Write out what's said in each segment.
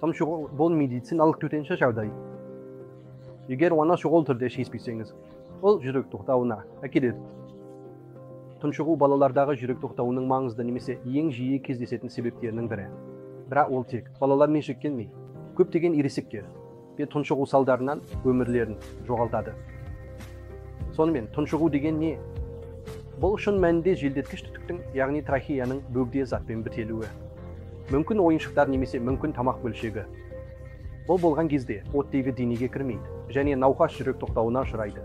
тұншығу бұл медициналық төтенше жағдай. Егер оны шұғыл түрде шешпесеңіз, ол жүрек тоқтауына әкеледі. Тұншығу балалардағы жүрек тоқтауының маңызды немесе ең жиі кездесетін себептерінің бірі. Бірақ ол тек балалармен шектелмей, көптеген ересектер тұншығу салдарынан өмірлерін жоғалтады. Сонымен, тұншығу деген не? Бұл шын мәнінде желдеткіш түтіктің, яғни трахеяның бөгде затпен бітелуі. Мүмкін ойыншықтар немесе мүмкін тамақ бөлшегі. Бұл болған кезде оттегі денеге кірмейді және науқас жүрек тоқтауына ұшырайды.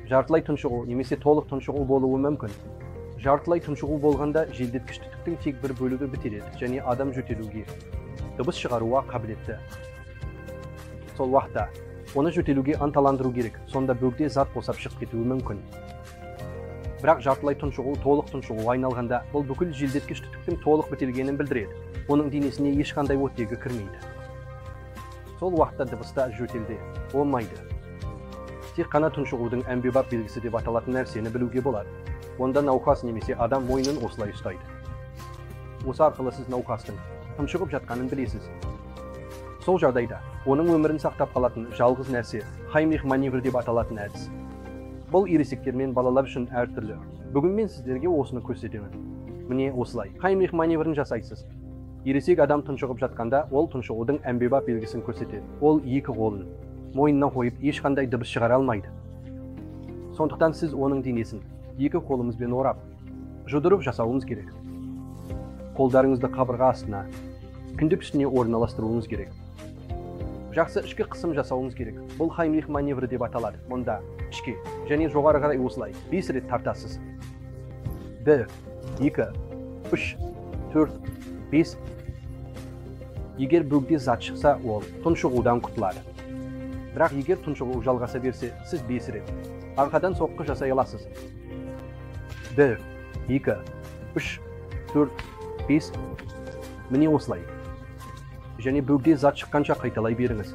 Жартылай тұншығу немесе толық тұншығу болуы мүмкін. Жартылай тұншығу болғанда желдеткіш түтіктің тек бір бөлігі бітеледі және адам жөтелуге, дыбыс шығаруға қабілетті. Сол уақытта оны жөтелуге ынталандыру керек, сонда бөгде зат босап шығып кетуі мүмкін. Бірақ жартылай тұншығу толық тұншығуға айналғанда бұл бүкіл желдеткіш түтіктің толық бітелгенін білдіреді. Оның денесіне ешқандай оттегі кірмейді. Сол уақытта дыбыста жөтелде болмайды. Тек қана тұншығудың әмбебап белгісі деп аталатын нәрсені білуге болады. Онда науқас немесе адам мойнын осылай ұстайды. Осы арқылы сіз науқастың тұншығып жатқанын білесіз. Сол жағдайда оның өмірін сақтап қалатын жалғыз нәрсе Хаймлих маневр деп аталатын әдіс. Бұл ересектер мен балалар үшін әртүрлі. Бүгін мен сіздерге осыны көрсетемін. Міне осылай Хаймлих маневрін жасайсыз. Ересек адам тұншығып жатқанда ол тұншығудың әмбебап белгісін көрсетеді. Ол екі қолын мойнына қойып ешқандай дыбыс шығара алмайды. Сондықтан сіз оның денесін екі қолымызбен орап, жұдырық жасауымыз керек. Қолдарыңызды қабырға астына, кіндік үстіне орналастыруыңыз керек. Жақсы ішкі қысым жасауыңыз керек. Бұл Хаймлих маневрі деп аталады. Мұнда ішке және жоғары қарай осылай 5 рет тартасыз. 1, 2, 3, 4, 5. Егер бөгде зат шықса, ол тұншығудан құтылады. Бірақ егер тұншығу жалғаса берсе, сіз 5 рет арқадан соққы жасай аласыз. 1, 2, 3, 4, 5. Міне осылай. Және бөгде зат шыққанша қайталай беріңіз.